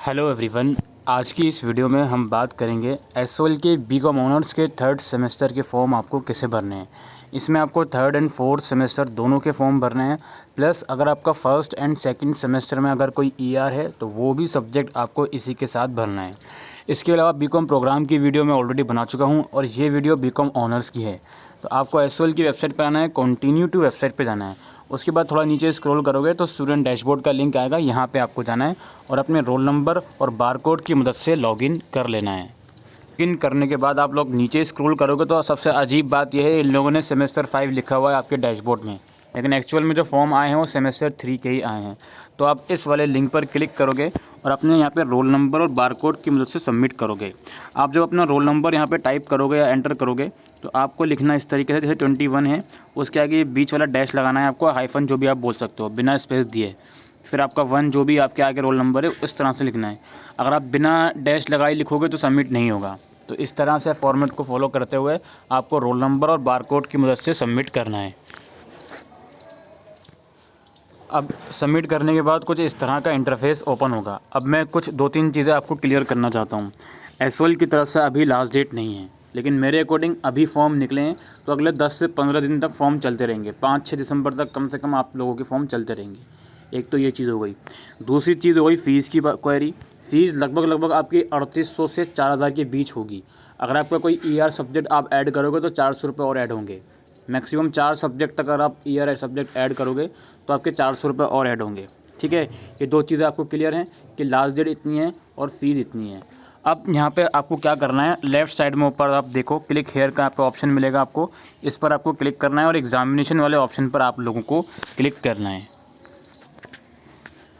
Hello everyone. आज की इस वीडियो में हम बात करेंगे एसओएल के बीकॉम ऑनर्स के थर्ड सेमेस्टर के फॉर्म आपको कैसे भरने हैं। इसमें आपको थर्ड एंड फोर्थ सेमेस्टर दोनों के फॉर्म भरने हैं, प्लस अगर आपका फर्स्ट एंड सेकंड सेमेस्टर में अगर कोई ईआर है तो वो भी सब्जेक्ट आपको इसी के साथ भरना है। इसके अलावा बीकॉम प्रोग्राम की वीडियो मैं ऑलरेडी बना चुका हूँ और ये वीडियो बीकॉम ऑनर्स की है। तो आपको एसओएल की वेबसाइट पर आना है, कंटिन्यू टू वेबसाइट पर जाना है। उसके बाद थोड़ा नीचे स्क्रॉल करोगे तो स्टूडेंट डैशबोर्ड का लिंक आएगा, यहाँ पे आपको जाना है और अपने रोल नंबर और बारकोड की मदद से लॉगिन कर लेना है। लॉगिन करने के बाद आप लोग नीचे स्क्रॉल करोगे तो सबसे अजीब बात यह है, इन लोगों ने सेमेस्टर 5 लिखा हुआ है आपके डैशबोर्ड में, लेकिन एक्चुअल में जो फॉर्म आए हैं वो सेमेस्टर 3 के ही आए हैं। तो आप इस वाले लिंक पर क्लिक करोगे और अपने यहाँ पे रोल नंबर और बारकोड की मदद से सबमिट करोगे। आप जब अपना रोल नंबर यहाँ पे टाइप करोगे या एंटर करोगे तो आपको लिखना इस तरीके से, जैसे 21 है उसके आगे बीच वाला डैश लगाना है आपको, हाइफन जो भी आप बोल सकते हो बिना स्पेस दिए। फिर आपका 1 जो भी आपके आगे रोल नंबर है उस तरह से लिखना है। अगर आप बिना डैश लगाए लिखोगे तो सबमिट नहीं होगा। तो इस तरह से फॉर्मेट को फॉलो करते हुए आपको रोल नंबर और बारकोड की मदद से सबमिट करना है। अब सबमिट करने के बाद कुछ इस तरह का इंटरफेस ओपन होगा। अब मैं कुछ 2-3 चीज़ें आपको क्लियर करना चाहता हूँ। एसओएल की तरफ से अभी लास्ट डेट नहीं है, लेकिन मेरे अकॉर्डिंग अभी फॉर्म निकले हैं तो अगले 10 से 15 दिन तक फॉर्म चलते रहेंगे। 5-6 दिसंबर तक कम से कम आप लोगों के फॉर्म चलते रहेंगे। एक तो ये चीज़ हो गई। दूसरी चीज़ हो गई फ़ीस की क्वेरी। फ़ीस लगभग आपकी 3800 से 4000 के बीच होगी। अगर आपका कोई ईआर सब्जेक्ट आप ऐड करोगे तो 400 रुपये और ऐड होंगे। मैक्सिमम 4 सब्जेक्ट तक अगर आप ईआर सब्जेक्ट ऐड करोगे तो आपके 400 रुपये और ऐड होंगे। ठीक है, ये 2 चीज़ें आपको क्लियर हैं कि लास्ट डेट इतनी है और फीस इतनी है। अब यहाँ पे आपको क्या करना है, लेफ़्ट साइड में ऊपर आप देखो क्लिक हेयर का आपका ऑप्शन मिलेगा आपको, इस पर आपको क्लिक करना है और एग्जामिनेशन वाले ऑप्शन पर आप लोगों को क्लिक करना है।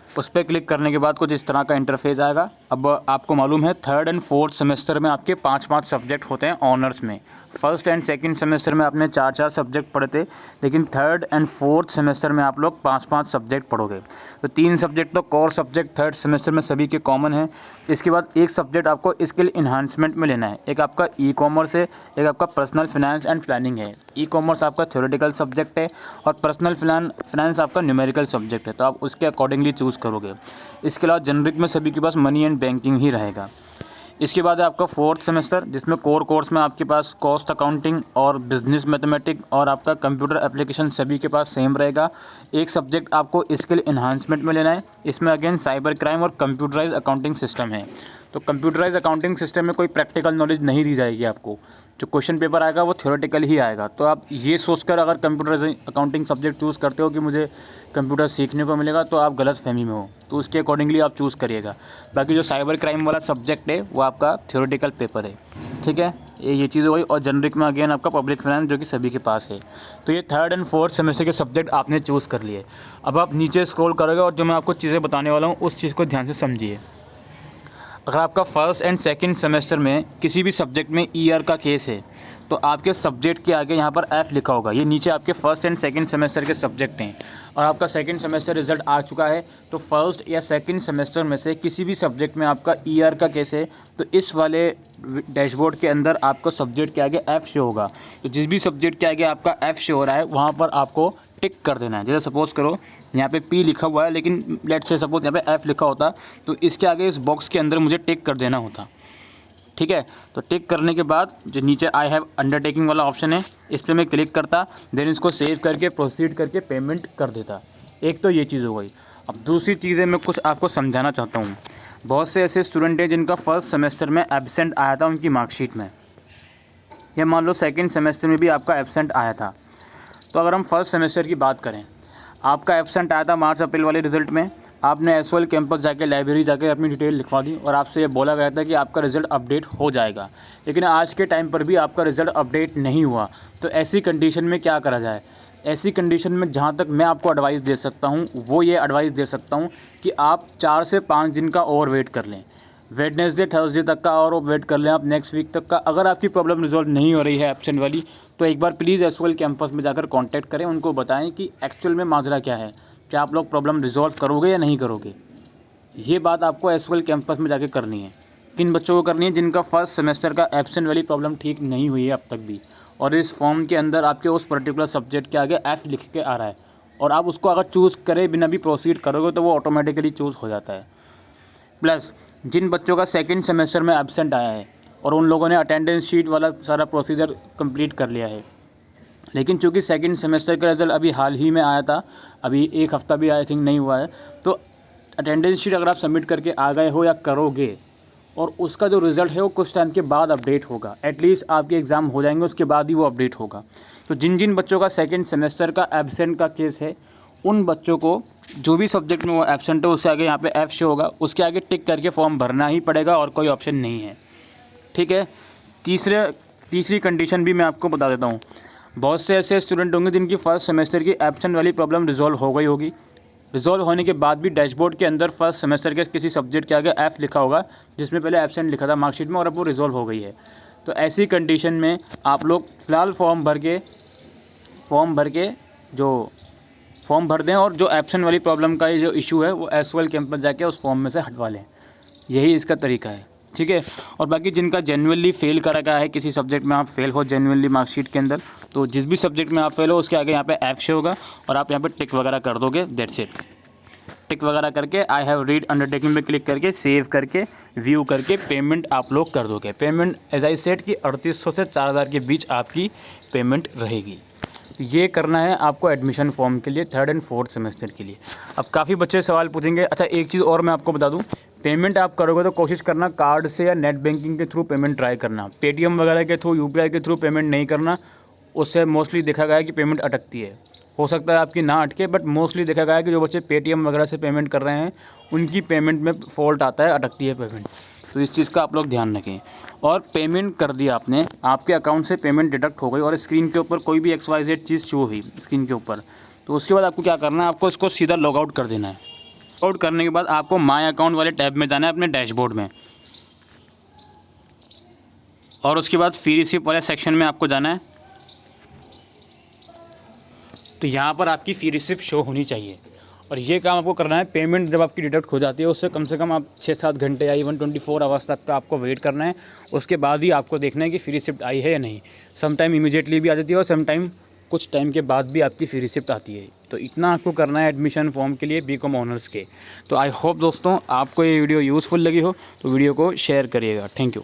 उस पर क्लिक करने के बाद कुछ इस तरह का इंटरफेस आएगा। अब आपको मालूम है थर्ड एंड फोर्थ सेमेस्टर में आपके 5-5 सब्जेक्ट होते हैं ऑनर्स में। फर्स्ट एंड सेकंड सेमेस्टर में आपने 4-4 सब्जेक्ट पढ़े थे, लेकिन थर्ड एंड फोर्थ सेमेस्टर में आप लोग 5-5 सब्जेक्ट पढ़ोगे। तो 3 सब्जेक्ट तो कोर सब्जेक्ट थर्ड सेमेस्टर में सभी के कॉमन है। इसके बाद एक सब्जेक्ट आपको स्किल इन्हांसमेंट में लेना है। एक आपका ई कॉमर्स है, एक आपका पर्सनल फिनेंस एंड प्लानिंग है। ई कॉमर्स आपका थ्योरेटिकल सब्जेक्ट है और पर्सनल फिनेंस आपका न्यूमेरिकल सब्जेक्ट है, तो आप उसके अकॉर्डिंगली चूज़ करोगे। इसके अलावा जनरिक में सभी के पास मनी एंड बैंकिंग ही रहेगा। इसके बाद है आपका फोर्थ सेमेस्टर, जिसमें कोर कोर्स में आपके पास कॉस्ट अकाउंटिंग और बिजनेस मैथमेटिक्स और आपका कंप्यूटर एप्लीकेशन सभी के पास सेम रहेगा। एक सब्जेक्ट आपको स्किल इन्हांसमेंट में लेना है। इसमें अगेन साइबर क्राइम और कंप्यूटराइज अकाउंटिंग सिस्टम है। तो कंप्यूटराइज अकाउंटिंग सिस्टम में कोई प्रैक्टिकल नॉलेज नहीं दी जाएगी आपको। जो क्वेश्चन पेपर आएगा वो थ्योरेटिकल ही आएगा। तो आप ये सोचकर अगर कंप्यूटराइज अकाउंटिंग सब्जेक्ट चूज़ करते हो कि मुझे कंप्यूटर सीखने को मिलेगा, तो आप गलत फहमी में हो। तो उसके अकॉर्डिंगली आप चूज़ करिएगा। बाकी जो साइबर क्राइम वाला सब्जेक्ट है वो आपका थ्योरेटिकल पेपर है। ठीक है, ये चीज़ हो गई। और जनरिक में अगेन आपका पब्लिक फाइनेंस जो कि सभी के पास है। तो ये थर्ड एंड फोर्थ सेमेस्टर के सब्जेक्ट आपने चूज़ कर लिए। अब आप नीचे स्क्रॉल करोगे और जो मैं आपको चीज़ें बताने वाला हूँ उस चीज़ को ध्यान से समझिए। अगर आपका फर्स्ट एंड सेकंड सेमेस्टर में किसी भी सब्जेक्ट में ईआर का केस है तो आपके सब्जेक्ट के आगे यहाँ पर एफ़ लिखा होगा। ये नीचे आपके फर्स्ट एंड सेकंड सेमेस्टर के सब्जेक्ट हैं और आपका सेकंड सेमेस्टर रिजल्ट आ चुका है। तो फर्स्ट या सेकंड सेमेस्टर में से किसी भी सब्जेक्ट में आपका ईआर का केस है तो इस वाले डैशबोर्ड के अंदर आपको सब्जेक्ट के आगे एफ़ शो होगा। तो जिस भी सब्जेक्ट के आगे आपका एफ़ शो हो रहा है वहाँ पर आपको टिक कर देना है। जैसे सपोज़ करो यहाँ पे पी लिखा हुआ है, लेकिन लेट्स से सपोज यहाँ पे एफ़ लिखा होता तो इसके आगे इस बॉक्स के अंदर मुझे टिक कर देना होता। ठीक है, तो टिक करने के बाद जो नीचे आई हैव अंडरटेकिंग वाला ऑप्शन है इस पर मैं क्लिक करता, देन इसको सेव करके प्रोसीड करके पेमेंट कर देता। एक तो ये चीज़ हो गई। अब दूसरी चीज़ें मैं कुछ आपको समझाना चाहता हूँ। बहुत से ऐसे स्टूडेंट हैं जिनका फर्स्ट सेमेस्टर में एब्सेंट आया था उनकी मार्कशीट में, या मान लो सेकेंड सेमेस्टर में भी आपका एब्सेंट आया था। तो अगर हम फर्स्ट सेमेस्टर की बात करें, आपका एब्सेंट आया था मार्च अप्रैल वाले रिज़ल्ट में, आपने एसओएल कैंपस जाके लाइब्रेरी जाके अपनी डिटेल लिखवा दी और आपसे ये बोला गया था कि आपका रिज़ल्ट अपडेट हो जाएगा, लेकिन आज के टाइम पर भी आपका रिज़ल्ट अपडेट नहीं हुआ। तो ऐसी कंडीशन में क्या करा जाए? ऐसी कंडीशन में जहाँ तक मैं आपको एडवाइस दे सकता हूँ वो ये एडवाइस दे सकता हूँ कि आप 4 से 5 दिन का और वेट कर लें। वेडनेसडे थर्सडे तक का और वेट कर लें आप, नेक्स्ट वीक तक का। अगर आपकी प्रॉब्लम रिजॉल्व नहीं हो रही है एब्सेंट वाली, तो एक बार प्लीज़ एसओएल कैंपस में जाकर कांटेक्ट करें, उनको बताएं कि एक्चुअल में माजरा क्या है, क्या आप लोग प्रॉब्लम रिजॉल्व करोगे या नहीं करोगे। ये बात आपको एसओएल कैंपस में जाकर करनी है। किन बच्चों को करनी है? जिनका फर्स्ट सेमेस्टर का एब्सेंट वाली प्रॉब्लम ठीक नहीं हुई है अब तक भी, और इस फॉर्म के अंदर आपके उस पर्टिकुलर सब्जेक्ट के आगे एफ़ लिख के आ रहा है और आप उसको अगर चूज़ करें बिना भी प्रोसीड करोगे तो वो ऑटोमेटिकली चूज़ हो जाता है। प्लस जिन बच्चों का सेकंड सेमेस्टर में एब्सेंट आया है और उन लोगों ने अटेंडेंस शीट वाला सारा प्रोसीजर कंप्लीट कर लिया है, लेकिन चूंकि सेकंड सेमेस्टर का रिज़ल्ट अभी हाल ही में आया था, अभी एक हफ़्ता भी आई थिंक नहीं हुआ है, तो अटेंडेंस शीट अगर आप सबमिट करके आ गए हो या करोगे और उसका जो रिज़ल्ट है वो कुछ टाइम के बाद अपडेट होगा, एटलीस्ट आपके एग्ज़ाम हो जाएंगे उसके बाद ही वो अपडेट होगा। तो जिन जिन बच्चों का सेकंड सेमेस्टर का एब्सेंट का केस है, उन बच्चों को जो भी सब्जेक्ट में वो एब्सेंट है उससे आगे यहाँ पे एफ शो होगा, उसके आगे टिक करके फॉर्म भरना ही पड़ेगा और कोई ऑप्शन नहीं है। ठीक है। तीसरी कंडीशन भी मैं आपको बता देता हूँ। बहुत से ऐसे स्टूडेंट होंगे जिनकी फर्स्ट सेमेस्टर की एब्सेंट वाली प्रॉब्लम रिजॉल्व हो गई होगी, रिजॉल्व होने के बाद भी डैशबोर्ड के अंदर फर्स्ट सेमेस्टर के किसी सब्जेक्ट के आगे एफ़ लिखा होगा, जिसमें पहले एब्सेंट लिखा था मार्कशीट में और अब वो रिजॉल्व हो गई है। तो ऐसी कंडीशन में आप लोग फ़िलहाल फॉर्म भर दें और जो एब्सेंट वाली प्रॉब्लम का ये जो इशू है वो एसवाइल कैंपस जाके उस फॉर्म में से हटवा लें। यही इसका तरीका है। ठीक है। और बाकी जिनका जेन्युइनली फेल करा गया है, किसी सब्जेक्ट में आप फेल हो जेन्युइनली मार्कशीट के अंदर, तो जिस भी सब्जेक्ट में आप फेल हो उसके आगे यहाँ पे एफ शो होगा और आप यहाँ पे टिक वगैरह कर दोगे, दैट्स इट। टिक वगैरह करके आई हैव रीड अंडरटेकिंग पे क्लिक करके सेव करके व्यू करके पेमेंट आप लोग कर दोगे। पेमेंट एज आई सेड कि 3800 से 4000 के बीच आपकी पेमेंट रहेगी। ये करना है आपको एडमिशन फॉर्म के लिए थर्ड एंड फोर्थ सेमेस्टर के लिए। अब काफ़ी बच्चे सवाल पूछेंगे। अच्छा, एक चीज़ और मैं आपको बता दूं, पेमेंट आप करोगे तो कोशिश करना कार्ड से या नेट बैंकिंग के थ्रू पेमेंट ट्राई करना। पेटीएम वगैरह के थ्रू, यूपीआई के थ्रू पेमेंट नहीं करना, उससे मोस्टली देखा गया है कि पेमेंट अटकती है। हो सकता है आपकी ना अटके, बट मोस्टली देखा गया है कि जो बच्चे पेटीएम वगैरह से पेमेंट कर रहे हैं उनकी पेमेंट में फॉल्ट आता है, अटकती है पेमेंट। तो इस चीज़ का आप लोग ध्यान रखें। और पेमेंट कर दिया आपने, आपके अकाउंट से पेमेंट डिडक्ट हो गई और स्क्रीन के ऊपर कोई भी XYZ चीज़ शो हुई स्क्रीन के ऊपर, तो उसके बाद आपको क्या करना है, आपको इसको सीधा लॉग आउट कर देना है। आउट करने के बाद आपको माय अकाउंट वाले टैब में जाना है अपने डैशबोर्ड में, और उसके बाद फी रिसिप्ट वाले सेक्शन में आपको जाना है। तो यहाँ पर आपकी फ़ी रिसिप्ट शो होनी चाहिए और ये काम आपको करना है। पेमेंट जब आपकी डिडक्ट हो जाती है उससे कम से कम आप 6-7 घंटे या इवन 24 आवर्स तक का आपको वेट करना है। उसके बाद ही आपको देखना है कि फ़ी रिसिप्ट आई है या नहीं। समटाइम इमीडिएटली भी आ जाती है और समटाइम कुछ टाइम के बाद भी आपकी फ़ी रिसिप्ट आती है। तो इतना आपको करना है एडमिशन फॉर्म के लिए बीकॉम ऑनर्स के। तो आई होप दोस्तों आपको ये वीडियो यूज़फुल लगी हो, तो वीडियो को शेयर करिएगा। Thank you.